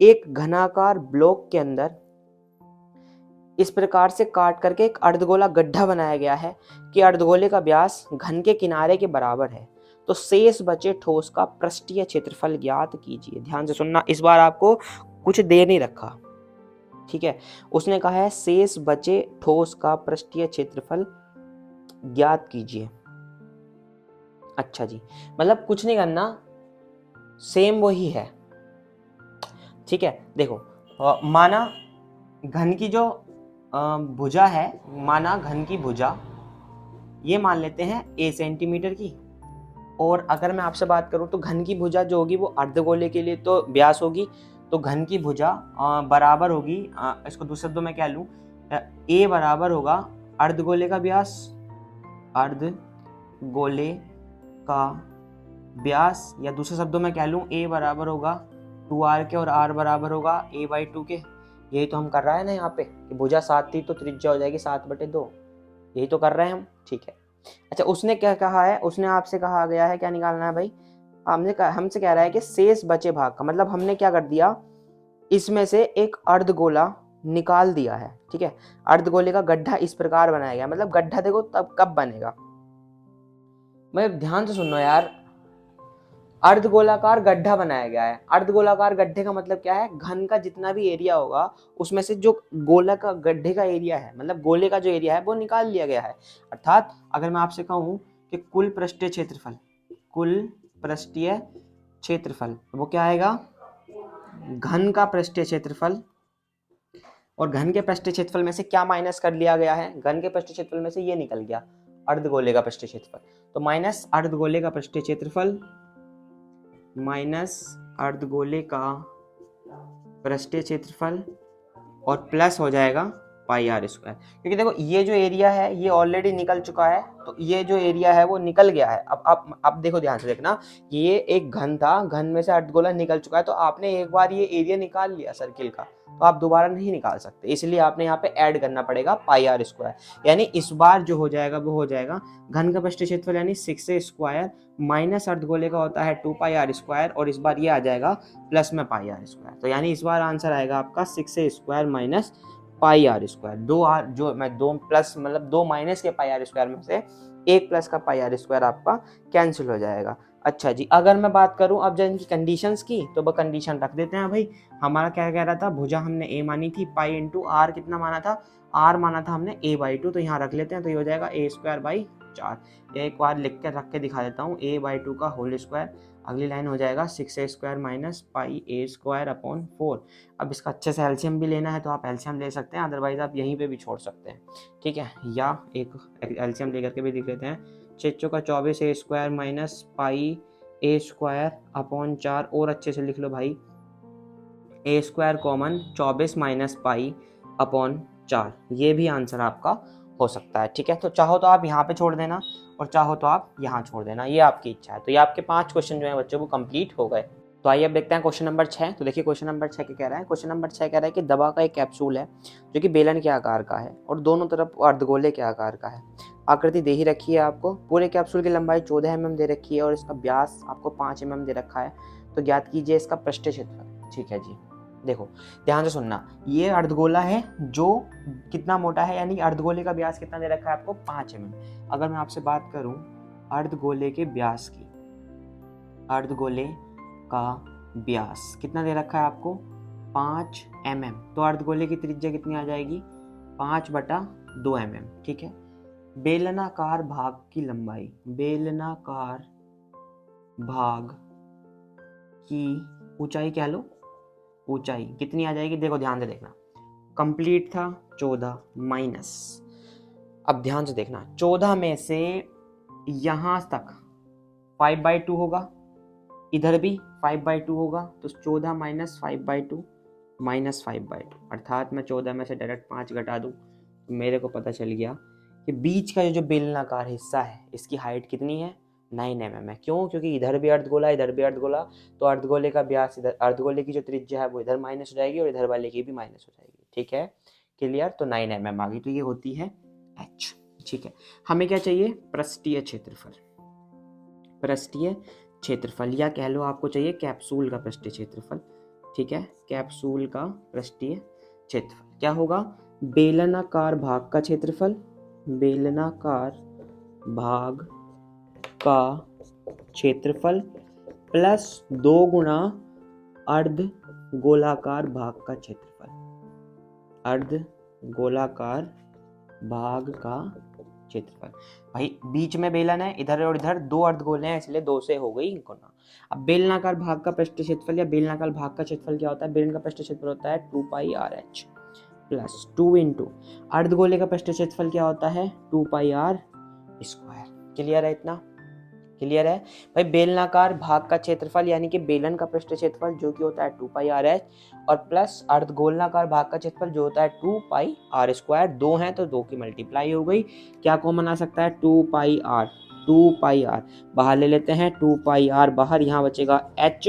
A: एक घनाकार ब्लॉक के अंदर इस प्रकार से काट करके एक अर्धगोला गड्ढा बनाया गया है कि अर्धगोले का व्यास घन के किनारे के बराबर है, तो शेष बचे ठोस का पृष्ठीय क्षेत्रफल ज्ञात कीजिए। ध्यान से सुनना, इस बार आपको कुछ दे नहीं रखा। ठीक है, उसने कहा है शेष बचे ठोस का पृष्ठीय क्षेत्रफल ज्ञात कीजिए। अच्छा जी, मतलब कुछ नहीं करना, सेम वही है। ठीक है, देखो माना घन की जो भुजा है, माना घन की भुजा ये मान लेते हैं a सेंटीमीटर की, और अगर मैं आपसे बात करूं तो घन की भुजा जो होगी वो अर्धगोले के लिए तो व्यास होगी, तो घन की भुजा बराबर होगी, इसको दूसरे शब्दों में क्या लूं, a बराबर होगा अर्धगोले का व्यास, अर्धगोले का व्यास, या दूसरे शब्दों में क्या लूं, a बराबर होगा 2r के और r बराबर होगा a/2 के। यही तो हम कर रहा है ना यहाँ पे, कि भुजा 7 थी तो त्रिज्या हो जाएगी 7/2, यही तो कर रहे हैं हम। ठीक है, अच्छा उसने क्या कहा है, उसने आपसे कहा गया है क्या निकालना है भाई, हमसे कह रहा है कि शेष बचे भाग का, मतलब हमने क्या कर दिया, इसमें से एक अर्धगोला निकाल दिया है। ठीक है, अर्धगोले का गड्ढा इस प्रकार बनाया गया, मतलब गड्ढा देखो तब कब बनेगा, मैं ध्यान से सुनो यार, अर्धगोलाकार गड्ढा बनाया गया है। अर्धगोलाकार गड्ढे का मतलब क्या है, घन का जितना भी एरिया होगा उसमें से जो गोला का गड्ढे का एरिया है, मतलब गोले का जो एरिया है वो निकाल लिया गया है। अर्थात अगर मैं आपसे कहूं कि कुल पृष्ठीय क्षेत्रफल, कुल पृष्ठीय क्षेत्रफल वो क्या आएगा, घन का पृष्ठीय क्षेत्रफल, और घन के पृष्ठीय क्षेत्रफल में से क्या माइनस कर लिया गया है, घन के पृष्ठीय क्षेत्रफल में से ये निकल गया अर्धगोले का पृष्ठीय क्षेत्रफल, तो माइनस अर्धगोले का पृष्ठीय क्षेत्रफल माइनस अर्धगोले का पृष्ठीय क्षेत्रफल, और प्लस हो जाएगा पाई आर स्क्वायर, क्योंकि देखो ये जो एरिया है ये ऑलरेडी निकल चुका है, तो ये जो एरिया है वो निकल गया है। अब देखो ध्यान से देखना, ये एक घन था, घन में से अर्धगोला निकल चुका है, तो आपने एक बार ये एरिया निकाल लिया सर्किल का, तो आप दोबारा नहीं निकाल सकते, इसलिए आपने यहाँ पे ऐड करना पड़ेगा पाई आर स्क्वायर। यानी इस बार जो हो जाएगा वो हो जाएगा घन का पृष्ठ क्षेत्रफल यानी 6a स्क्वायर माइनस अर्धगोले का होता है 2 पाई आर स्क्वायर, और इस बार ये आ जाएगा प्लस में पाई आर स्क्वायर। तो यानी इस बार आंसर आएगा आपका 6a square minus pi R square. दो प्लस मतलब दो माइनस के पाई आर स्क्वायर में से एक प्लस का पाई आर स्क्वायर आपका कैंसिल हो जाएगा। अच्छा जी, अगर मैं बात करूं अब जब इनकी कंडीशंस की, तो वो कंडीशन रख देते हैं भाई। हमारा क्या कह रहा था, भुजा हमने ए मानी थी, पाई इंटू आर कितना माना था, आर माना था हमने a/2, तो यहाँ रख लेते हैं, तो ये हो जाएगा a स्क्वायर बाई 4। एक बार लिख के रख के दिखा देता हूँ, a/2 का होल स्क्वायर। अगली लाइन हो जाएगा 6a square minus pi a square upon 4। अब इसका अच्छे से एलसीएम भी लेना है तो आप एलसीएम ले सकते हैं, अदरवाइज आप यहीं पे भी छोड़ सकते हैं, ठीक है। या एक एलसीएम लेकर के भी दिख लेते हैं। 6 का 24 a square minus pi a square upon 4, और अच्छे से लिख लो भाई, a square common 24 minus pi upon 4, ये भी आंसर आपका हो सकता है, ठीक है। तो चाहो तो आप यहाँ पे छोड़ देना और चाहो तो आप यहाँ छोड़ देना, ये आपकी इच्छा है। तो ये आपके 5 क्वेश्चन जो है बच्चों को कंप्लीट हो गए। तो आइए अब देखते हैं क्वेश्चन नंबर 6। तो देखिए क्वेश्चन नंबर 6 क्या कह रहा है। क्वेश्चन नंबर 6 कह रहा है कि दवा का एक कैप्सूल है जो कि बेलन के आकार का है और दोनों तरफ अर्धगोले के आकार का है। आकृति दे ही रखी है आपको। पूरे कैप्सूल की लंबाई 14 mm दे रखी है और इसका व्यास आपको 5 mm दे रखा है। तो ज्ञात कीजिए इसका पृष्ठ क्षेत्रफल। ठीक है जी, देखो ध्यान से सुनना, ये अर्धगोला है जो कितना मोटा है, यानी अर्धगोले का व्यास कितना दे रखा है आपको 5 mm। अगर मैं आपसे बात करूं अर्धगोले के व्यास की, अर्धगोले का व्यास कितना दे रखा है आपको 5 mm, तो अर्धगोले की त्रिज्या कितनी आ जाएगी 5/2 mm, ठीक है। बेलनाकार भाग की लंबाई, बेलनाकार भाग की ऊंचाई कह लो, ऊंचाई कितनी आ जाएगी, देखो ध्यान से देखना, कंप्लीट था 14 माइनस, अब ध्यान से देखना 14 में से यहां तक 5/2 होगा, इधर भी 5/2 होगा, तो 14 माइनस 5/2 माइनस 5/2, अर्थात मैं 14 में से डायरेक्ट 5 घटा दूं तो मेरे को पता चल गया कि बीच का जो बेलनाकार हिस्सा है इसकी हाइट कितनी है 9 mm है। क्यों? क्योंकि इधर भी अर्धगोला इधर भी अर्धगोला, तो अर्धगोले का व्यास इधर, अर्धगोले की जो त्रिज्या है वो इधर माइनस हो जाएगी और इधर वाले की भी माइनस हो जाएगी, ठीक है, क्लियर। तो 9 mm आ गई, तो ये होती है h, ठीक है। हमें क्या चाहिए, पृष्ठीय क्षेत्रफल, पृष्ठीय क्षेत्रफल, या कह लो आपको चाहिए कैप्सूल का पृष्ठीय क्षेत्रफल, ठीक है। कैप्सूल का पृष्ठीय क्षेत्रफल क्या होगा, बेलनाकार भाग का क्षेत्रफल, बेलनाकार भाग का क्षेत्रफल प्लस 2 गुना अर्ध गोलाकार भाग का क्षेत्रफल, अर्ध गोलाकार भाग का क्षेत्रफल। भाई बीच में बेलन है, इधर और इधर 2 अर्धगोले हैं, इसलिए 2 से हो गई गुना। अब बेलनाकार भाग का पृष्ठीय क्षेत्रफल या बेलनाकार भाग का क्षेत्रफल क्या होता है, बेलन का पृष्ठीय क्षेत्रफल होता है 2 pi R H plus 2 into अर्धगोले का पृष्ठीय क्षेत्रफल क्या होता है 2 पाई आर स्क्वायर। क्लियर है, इतना क्लियर है भाई। बेलनाकार भाग का क्षेत्रफल यानी कि बेलन का पृष्ठीय क्षेत्रफल जो कि होता है 2 पाई आर एच, और प्लस अर्धगोलाकार भाग का क्षेत्रफल जो होता है 2 पाई आर स्क्वायर। 2 हैं तो 2 की मल्टीप्लाई हो गई, क्या कॉमन आ सकता है 2 पाई आर, 2 पाई आर बाहर ले लेते हैं, 2 पाई आर बाहर, यहाँ बचेगा एच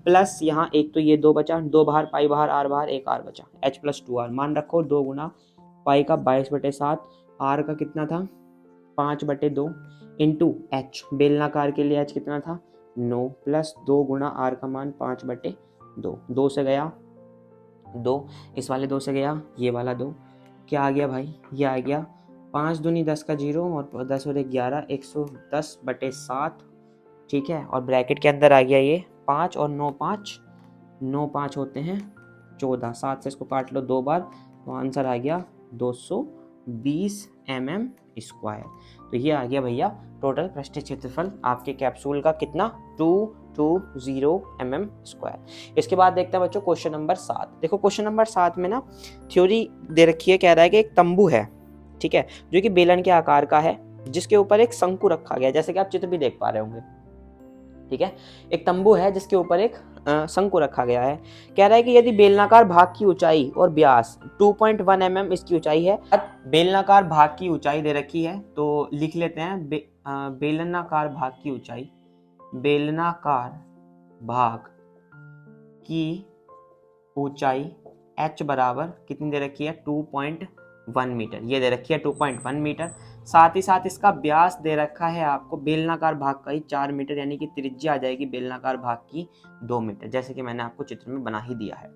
A: प्लस यहाँ एक तो ये 2 बचा, 2 बाहर पाई बाहर आर बाहर, एक आर बचा, एच प्लस 2 आर। मान रखो 2 गुना पाई का 22/7, आर का कितना था 5/2 इंटू एच, बेलनाकार के लिए एच कितना था 9, प्लस 2 गुना आर का मान 5/2, 2 से गया 2, इस वाले 2 से गया ये वाला 2, क्या आ गया भाई, ये आ गया 5 दूनी 10 का 0 और 10 और 11 110/7, ठीक है। और ब्रैकेट के अंदर आ गया ये 5 और 9 5, 9 5 होते हैं 14, 7 से इसको काट लो 2 बार, तो आंसर आ गया 220 mm स्क्वायर। तो ये आ गया भैया टोटल पृष्ठीय क्षेत्रफल आपके कैप्सूल का, कितना 220 mm स्क्वायर। इसके बाद देखते हैं बच्चों क्वेश्चन नंबर 7। देखो क्वेश्चन नंबर 7 में ना थ्योरी दे रखी है, कह रहा है कि एक तंबू है, ठीक है, जो कि बेलन के आकार का है, जिसके ऊपर एक शंकु रखा गया, जैसे कि आप चित्र भी देख पा रहे होंगे। ठीक है। एक तंबू है जिसके ऊपर एक शंकु रखा गया है। कह रहा है कि यदि बेलनाकार भाग की ऊंचाई और व्यास 2.1 mm इसकी ऊंचाई है। बेलनाकार भाग की ऊंचाई दे रखी है तो लिख लेते हैं बेलनाकार भाग की ऊंचाई, बेलनाकार भाग की ऊंचाई h बराबर कितनी दे रखी है 2.1 मीटर, ये दे रखी है 2.1 मीटर। साथ ही साथ इसका व्यास दे रखा है आपको बेलनाकार भाग का ही 4 मीटर, यानी कि त्रिज्या आ जाएगी बेलनाकार भाग की 2 मीटर, जैसे कि मैंने आपको चित्र में बना ही दिया है।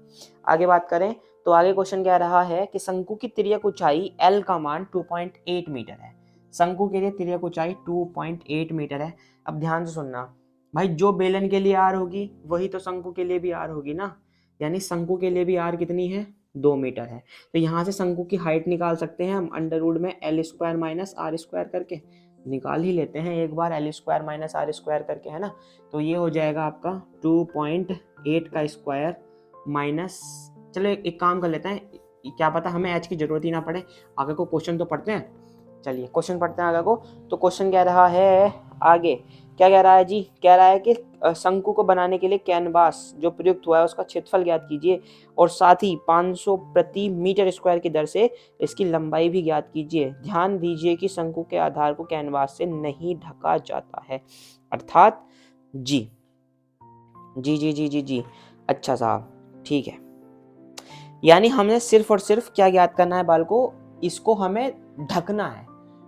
A: आगे बात करें तो आगे क्वेश्चन कह रहा है कि शंकु की तिर्यक ऊंचाई L का मान 2.8 मीटर है। शंकु के लिए तिर्यक ऊंचाई 2.8 मीटर है। अब ध्यान से सुनना भाई, जो बेलन के लिए आर होगी वही तो शंकु के लिए भी आर होगी ना, यानी शंकु के लिए भी आर कितनी है 2 मीटर है। तो यहाँ से शंकु की हाइट निकाल सकते हैं हम अंडर रूट में L square minus R square करके, निकाल ही लेते हैं एक बार L square minus R square करके, है ना। तो ये हो जाएगा आपका 2.8 का स्क्वायर माइनस, चलो एक काम कर लेते हैं, क्या पता हमें एच की जरूरत ही ना पड़े, आगे को क्वेश्चन तो पढ़ते हैं। चलिए क्वेश्चन पढ़ते हैं आगे को। तो क्वेश्चन कह रहा है आगे, क्या कह रहा है जी, कह रहा है कि शंकु को बनाने के लिए कैनवास जो प्रयुक्त हुआ है उसका क्षेत्रफल ज्ञात कीजिए और साथ ही 500 प्रति मीटर स्क्वायर की दर से इसकी लंबाई भी ज्ञात कीजिए। ध्यान दीजिए कि शंकु के आधार को कैनवास से नहीं ढका जाता है, अर्थात जी जी जी जी जी जी अच्छा साहब, ठीक है। यानी हमने सिर्फ और सिर्फ क्या ज्ञात करना है बाल को, इसको हमें ढकना है,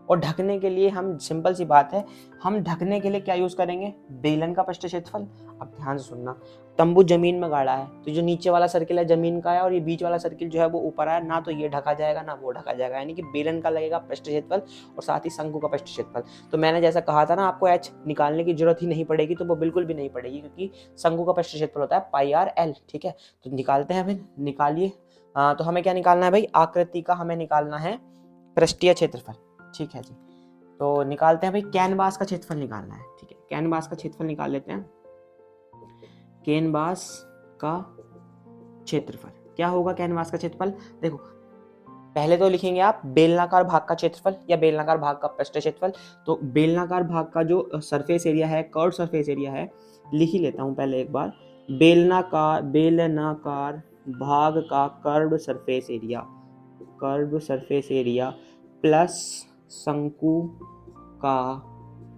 A: और ढकने के लिए हम सिंपल सी बात है, हम ढकने के लिए क्या यूज करेंगे, बेलन का पृष्ठ क्षेत्रफल। अब ध्यान से सुनना, तंबू जमीन में गाड़ा है तो जो नीचे वाला सर्किल है जमीन का है और ये बीच वाला सर्किल जो है वो ऊपर है, ना तो ये ढका जाएगा ना वो ढका जाएगा, यानी कि बेलन का लगेगा पृष्ठ क्षेत्रफल और साथ ही शंकु का पृष्ठ क्षेत्रफल। तो मैंने जैसा कहा था ना आपको एच निकालने की जरूरत ही नहीं पड़ेगी, तो वो बिल्कुल भी नहीं पड़ेगी क्योंकि शंकु का पृष्ठ क्षेत्रफल होता है पाई आर एल, ठीक है। तो निकालते हैं फिर, निकालिए। तो हमें क्या निकालना है भाई, आकृति का हमें निकालना है पृष्ठीय क्षेत्रफल, ठीक है जी। तो निकालते हैं भाई, कैनवास का क्षेत्रफल निकालना है, ठीक है। कैनवास का क्षेत्रफल निकाल लेते हैं। कैनवास का क्षेत्रफल क्या होगा, कैनवास का क्षेत्रफल देखो, पहले तो लिखेंगे आप बेलनाकार भाग का क्षेत्रफल या बेलनाकार भाग का पृष्ठ क्षेत्रफल। तो बेलनाकार भाग का जो सरफेस एरिया है, कर्व सरफेस एरिया है, लिख ही लेता हूं पहले एक बार, बेलनाकार भाग का कर्व सरफेस एरिया प्लस शंकु का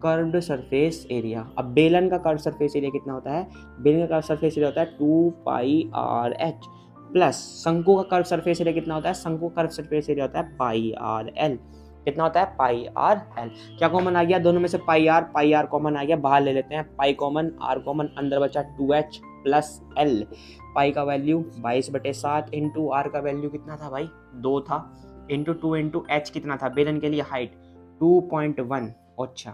A: कर्व्ड सरफेस एरिया। अब बेलन का कर्व सरफेस एरिया कितना होता है, बेलन का कर्व सरफेस एरिया होता है 2 पाई आर एच, प्लस शंकु का कर्व सरफेस एरिया कितना होता है, शंकु का कर्व सरफेस एरिया होता है पाई आर एल, कितना होता है पाई आर एल। क्या कॉमन आ गया, दोनों में से पाई आर कॉमन आ गया, बाहर ले लेते हैं, पाई कॉमन आर कॉमन, अंदर बचा 2h प्लस एल। पाई का वैल्यू 22/7 इंटू आर का वैल्यू कितना था भाई 2 था, इंटू 2 इंटू एच कितना था बेलन के लिए हाइट 2.1, अच्छा,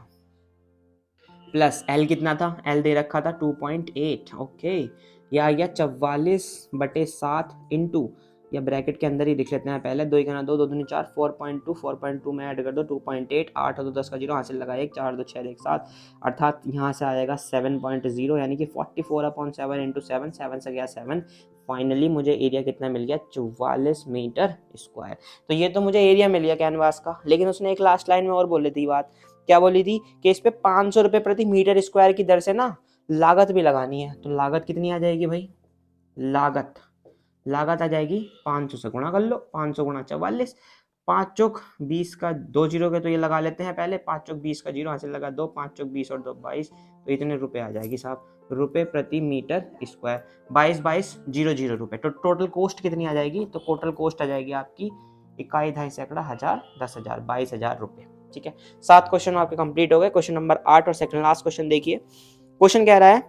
A: प्लस एल कितना था, एल दे रखा था 2.8, ओके। ये आ गया 44/7 इंटू, या ब्रैकेट के अंदर ही लिख लेते हैं पहले, 2 × 2 2 दूनी 4, 4.2 में ऐड कर दो 2.8, 8 और 2 10 का 0, हासिल लगा 1, 4 2 6 1 7, अर्थात यहाँ से आएगा 7.0, यानी कि 44/7 इंटू 7, 7 से गया 7, फाइनली मुझे एरिया कितना मिल गया 44 मीटर स्क्वायर। तो ये तो मुझे एरिया मिल गया कैनवास का, लेकिन उसने एक लास्ट लाइन में और बोली थी बात, क्या बोली थी कि इस पे 500 रुपए प्रति मीटर स्क्वायर की दर से ना लागत भी लगानी है। तो लागत कितनी आ जाएगी भाई, लागत आ जाएगी 500 से गुणा कर लो, 500 गुणा 44, 5 चौक 20 का 2 जीरो के तो ये लगा लेते हैं पहले, 5 चौक 20 का 0 हासिल लगा 2, 5 चौक 20 और 2 22, तो इतने रुपए आ जाएगी साहब, रुपए प्रति मीटर स्क्वायर, 22,22,00 रुपए। तो टोटल कॉस्ट कितनी आ जाएगी, तो टोटल कॉस्ट आ जाएगी आपकी इकाई ढाई सैकड़ा हजार 10,000 22,000 रुपए, ठीक है। 7 क्वेश्चन आपके कंप्लीट हो गए। क्वेश्चन नंबर 8 और सेकंड लास्ट क्वेश्चन देखिए। क्वेश्चन कह रहा है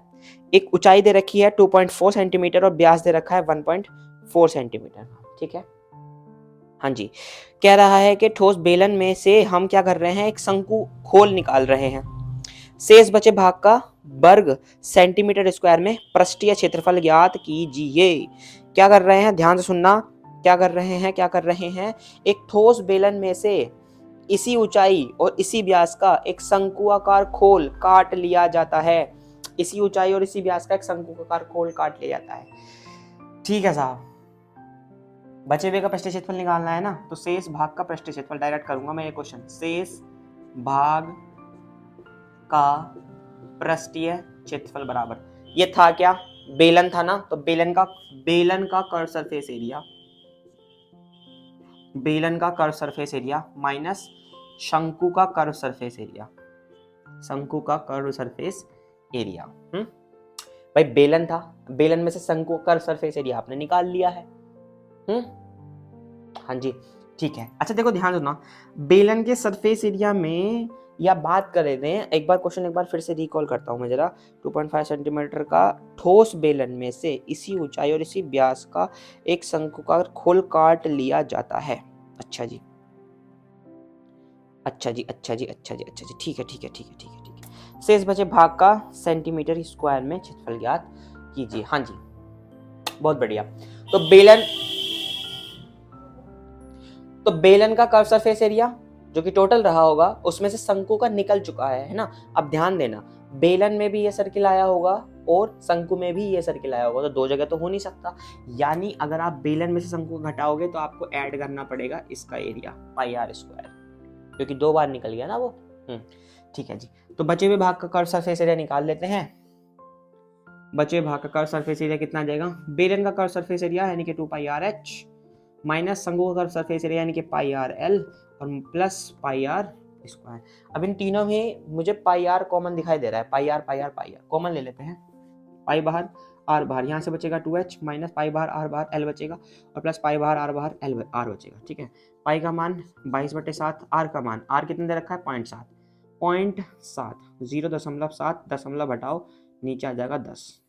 A: एक ऊंचाई दे रखी है 2.4 सेंटीमीटर और व्यास दे रखा है 1.4 सेंटीमीटर, ठीक है। हाँ जी, कह रहा है कि ठोस बेलन में से हम क्या कर रहे हैं, एक शंकु खोल निकाल रहे हैं। शेष बचे भाग का वर्ग सेंटीमीटर स्क्वायर में पृष्ठीय क्षेत्रफल ज्ञात कीजिए। क्या कर रहे हैं, ध्यान से सुनना, क्या कर रहे हैं, एक ठोस बेलन में से इसी ऊंचाई और इसी व्यास का एक शंकुआकार खोल काट लिया जाता है, इसी ऊंचाई और इसी व्यास का एक शंकुआकार खोल काट लिया जाता है, ठीक है साहब। बचे हुए का पृष्ठीय क्षेत्रफल निकालना है ना, तो शेष भाग का पृष्ठीय क्षेत्रफल डायरेक्ट करूंगा मैं ये क्वेश्चन, शेष भाग का पृष्ठीय क्षेत्रफल बराबर, ये था क्या, बेलन था ना, तो बेलन का कर्व सरफेस एरिया, बेलन का कर्व सरफेस एरिया माइनस शंकु का कर्व सरफेस एरिया, शंकु का कर्व सरफेस एरिया। भाई बेलन था, बेलन में से शंकु का कर्व सरफेस एरिया आपने निकाल लिया है। हाँ जी, ठीक है। अच्छा देखो ध्यान देना, बेलन के सरफेस एरिया में या बात कर रहे थे, एक बार क्वेश्चन एक बार फिर से रिकॉल करता हूं मैं जरा। 2.5 सेंटीमीटर का ठोस बेलन में से इसी ऊंचाई और इसी व्यास का एक शंकुकार खोल काट लिया जाता है। अच्छा जी, अच्छा जी, अच्छा जी, अच्छा जी, अच्छा जी, ठीक है, ठीक है, ठीक है, ठीक है, ठीक है। शेष बचे भाग का सेंटीमीटर स्क्वायर में क्षेत्रफल ज्ञात कीजिए। हाँ जी, बहुत बढ़िया। तो बेलन का कर्व सरफेस एरिया जो कि टोटल रहा होगा, उसमें से शंकु का निकल चुका है ना। अब ध्यान देना, बेलन में भी ये सर्किल आया होगा और शंकु में भी ये सर्किल आया होगा, तो दो जगह तो हो नहीं सकता। यानी अगर आप बेलन में से शंकु को घटाओगे तो आपको ऐड करना पड़ेगा इसका एरिया पाई आर स्क्वायर, क्योंकि दो बार निकल गया ना वो। ठीक है जी। तो बचे हुए भाग का कर्व सरफेस एरिया निकाल लेते हैं। बचे हुए भाग का कर्व सरफेस एरिया कितना आ जाएगा, बेलन का कर्व सरफेस एरिया यानी कि 2 पाई आर एच माइनस शंकु का कर्व सरफेस एरिया यानी कि पाई आर एल और प्लस पाई आर स्क्वायर। अब इन तीनों में मुझे पाई आर कॉमन दिखाई दे रहा है, पाई आर कॉमन ले लेते हैं। पाई बाहर आर बाहर, यहाँ से बचेगा 2h माइनस पाई बाहर आर एल बचेगा और प्लस पाई बाहर आर एल आर बचेगा। ठीक है, पाई का मान 22/7, आर का मान, आर कितने दे रखा है 0.7, 0.7 दशमलव हटाओ नीचे आ जाएगा 10।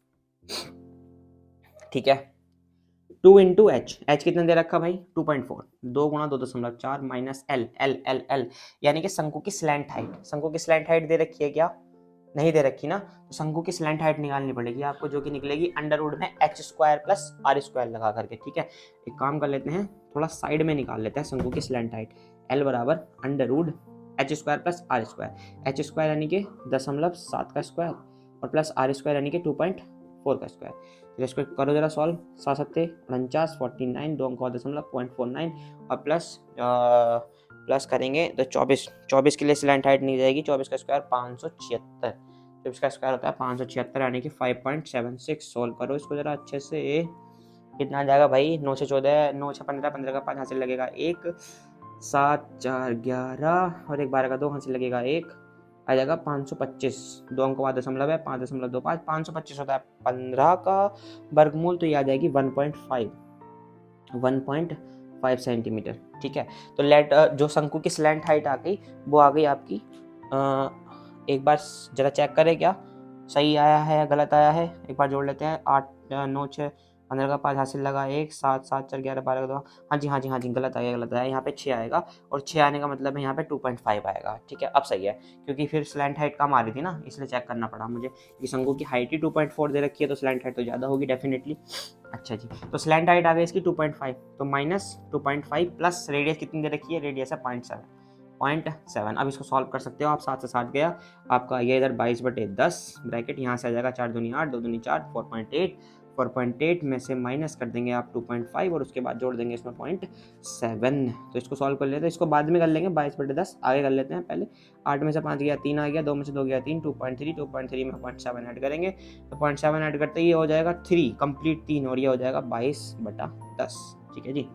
A: ठीक है, 2 इंटू एच, एच कितने दे रखा भाई 2.4, 2 गुणा 2.4 minus L L L L यानी कि शंकु की स्लैंट हाइट, शंकु की स्लैंट हाइट दे रखी है क्या, नहीं दे रखी ना, तो शंकु की स्लैंट हाइट निकालनी पड़ेगी आपको, जो कि निकलेगी अंडर रूट में H square plus R square लगा करके। ठीक है, एक काम कर लेते हैं, थोड़ा साइड में निकाल लेते हैं शंकु की स्लैंट हाइट, एल बराबर under root H square plus R square, H square यानी कि 0.7 का स्क्वायर और प्लस आर स्क्वायर यानी कि 2.4 का स्क्वायर। तो इसको करो जरा सॉल्व, 7 49 2 अंक 0.49 और प्लस करेंगे तो 24 के लिए स्लैंट हाइट नहीं जाएगी, 24 का स्क्वायर 576, 24 का स्क्वायर होता है 576 यानी कि 5.76। सोल्व करो इसको जरा अच्छे से, कितना आ जाएगा भाई, 9 से 14, 9 से 15, 15 का 5 हासिल लगेगा 1, 7 4 11 और 1 12 का 2 हासिल लगेगा 1, आ जाएगा 525, 2 अंक बाद दशमलव है 5.25, 525 होता है 15 का वर्गमूल, तो ये आ जाएगी 1.5 सेंटीमीटर। ठीक है, तो लेट जो शंकु की स्लैंट हाइट आ गई वो आ गई आपकी, एक बार जरा चेक करें क्या सही आया है या गलत आया है, एक बार जोड़ लेते हैं। 8 9 6 15 का 5 हासिल लगा 1, 7 7 4 11 12 का 2, हाँ जी हाँ जी हाँ जी, गलत आया, यहाँ पे 6 आएगा और 6 आने का मतलब है यहाँ पे 2.5 आएगा। ठीक है, अब सही है, क्योंकि फिर स्लैंट हाइट कम आ रही थी ना, इसलिए चेक करना पड़ा मुझे कि शंकु की हाइट ही 2.4 दे रखी है, तो स्लैंट हाइट तो ज़्यादा होगी डेफिनेटली। अच्छा जी, तो स्लैंट हाइट आ गई इसकी 2.5, तो माइनस 2.5 प्लस रेडियस कितनी दे रखी है, रेडियस है 0.7। अब इसको सॉल्व कर सकते हो आप, 7 से 7 गया आपका, ये इधर 22/10 ब्रैकेट, यहाँ से आ जाएगा 4 दूनी 8, 2 दूनी 4, 4.8 में से माइनस कर देंगे आप 2.5 और उसके बाद जोड़ देंगे इसमें 0.7। तो इसको सॉल्व कर लेते हैं, इसको बाद में कर लेंगे, 22/10 आगे कर लेते हैं पहले। 8 में से 5 गया 3 आ गया, 2 में से 2 गया 3, 2.3 में 0.7 ऐड करेंगे, तो 0.7 ऐड करते ही ये हो जाएगा 3 कंप्लीट 3 और ये हो जाएगा 22/10। ठीक है जी,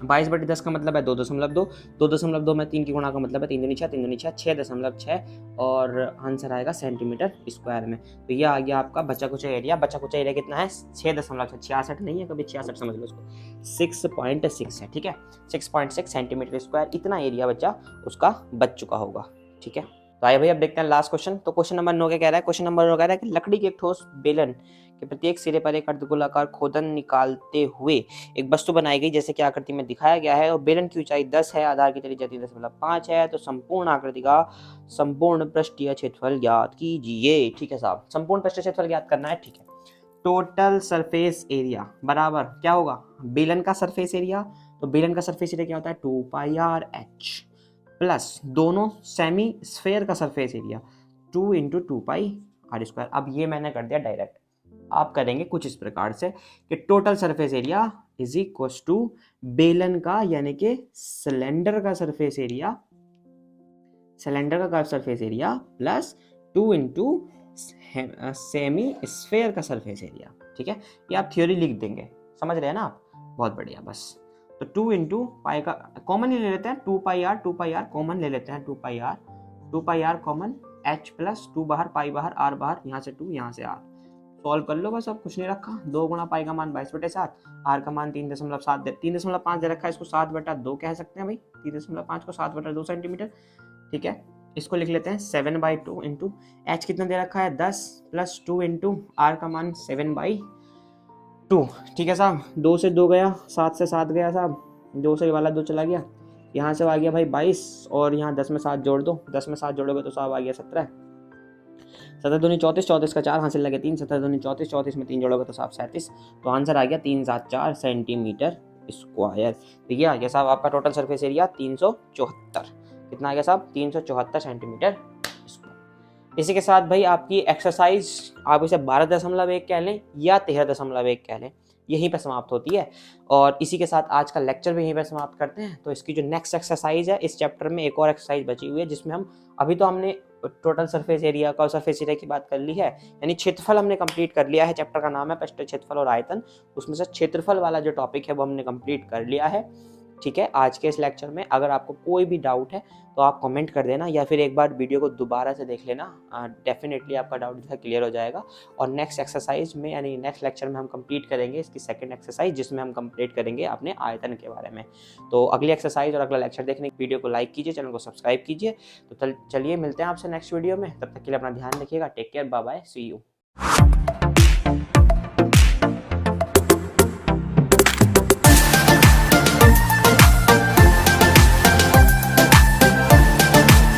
A: 22/10 का मतलब है 2.2, 2.2 में 3 की गुणा का मतलब है 3 दूनी 6, 3 दूनी 6, 6.6 और आंसर आएगा सेंटीमीटर स्क्वायर में। तो ये आ गया आपका बचा कुचा एरिया। बचा कुचा एरिया कितना है 6.6, 66 नहीं है, कभी 66 समझ लो उसको, 6.6 है। ठीक है, 6.6 सेंटीमीटर स्क्वायर इतना एरिया बचा उसका बच चुका होगा। ठीक है, तो आइए भाई अब देखते हैं लास्ट क्वेश्चन। तो क्वेश्चन नंबर 9 क्या कह रहा है, क्वेश्चन नंबर 9 कह रहा है कि लकड़ी के एक ठोस बेलन के प्रत्येक सिरे पर एक अर्धगोलाकार खोदन निकालते हुए एक वस्तु बनाई गई जैसे कि आकृति में दिखाया गया है, और बेलन की ऊंचाई 10 है, आधार की त्रिज्या 3.5 है, तो संपूर्ण आकृति का संपूर्ण पृष्ठीय क्षेत्रफल ज्ञात कीजिए। ठीक है साहब, संपूर्ण पृष्ठीय क्षेत्रफल ज्ञात करना है। ठीक है, टोटल सरफेस एरिया बराबर क्या होगा, बेलन का सरफेस एरिया, तो बेलन का सरफेस एरिया क्या होता है 2 पाई आर एच प्लस दोनों सेमी स्फेयर का surface area 2 into 2 pi R square. अब ये मैंने कर दिया डायरेक्ट, आप करेंगे कुछ इस प्रकार से कि total surface area is equal to बेलन का यानी कि सिलेंडर का सरफेस एरिया, सिलेंडर का curve surface area plus 2 into semi sphere का सरफेस एरिया। ठीक है, ये आप थ्योरी लिख देंगे, समझ रहे हैं ना आप, बहुत बढ़िया। बस तो 2 इंटू पाई का कॉमन ही ले लेते हैं, 2 पाई आर कॉमन ले लेते हैं, 2 pi are common, h plus 2 बाहर, पाई बाहर, r बाहर, यहाँ से 2 यहाँ से r, सॉल्व कर लो बस, अब कुछ नहीं रखा। 2 गुणा पाई का मान 22/7, r का मान 3.7 3.5 दे रखा है, इसको 7/2 कह सकते हैं भाई, 3.5 को 7/2 सेंटीमीटर। ठीक है, इसको लिख लेते हैं 7/2 इंटू h कितना दे रखा है 10 प्लस 2 इंटू r का मान 7/2। ठीक है साहब, 2 से 2 गया, 7 से 7 गया साहब, 2 से वाला 2 चला गया, यहाँ से आ गया भाई 22, और यहाँ 10 में 7 जोड़ दो, 10 में 7 जोड़ोगे तो साहब आ गया 17, 17 दूनी 34, 34 का 4 हासिल लगे 3, 17 दूनी 34, 34 में 3 जोड़ोगे तो साहब 37, तो आंसर आ गया 3/4 सेंटीमीटर स्क्वायर। तो ये आ गया साहब आपका टोटल सरफेस एरिया 374। कितना आ गया साहब 374 सेंटीमीटर स्क्वायर। इसी के साथ भाई आपकी एक्सरसाइज, आप इसे 12.1 कह लें या 13.1 कह लें, यहीं पर समाप्त होती है। और इसी के साथ आज का लेक्चर भी यहीं पर समाप्त करते हैं। तो इसकी जो नेक्स्ट एक्सरसाइज है, इस चैप्टर में एक और एक्सरसाइज बची हुई है, जिसमें हम अभी तो हमने टोटल सरफेस एरिया का, सरफेस एरिया की बात कर ली है, यानी क्षेत्रफल हमने कंप्लीट कर लिया है। चैप्टर का नाम है पृष्ठ क्षेत्रफल और आयतन, उसमें से क्षेत्रफल वाला जो टॉपिक है वो हमने कंप्लीट कर लिया है। ठीक है, आज के इस लेक्चर में अगर आपको कोई भी डाउट है तो आप कमेंट कर देना, या फिर एक बार वीडियो को दोबारा से देख लेना, डेफिनेटली आपका डाउट जो है क्लियर हो जाएगा। और नेक्स्ट एक्सरसाइज में, यानी नेक्स्ट लेक्चर में हम कंप्लीट करेंगे इसकी सेकंड एक्सरसाइज, जिसमें हम कंप्लीट करेंगे अपने आयतन के बारे में। तो अगली एक्सरसाइज और अगला लेक्चर देखने के वीडियो को लाइक कीजिए, चैनल को सब्सक्राइब कीजिए। तो चलिए मिलते हैं आपसे नेक्स्ट वीडियो में, तब तक के लिए अपना ध्यान रखिएगा। Take care, bye bye, see you.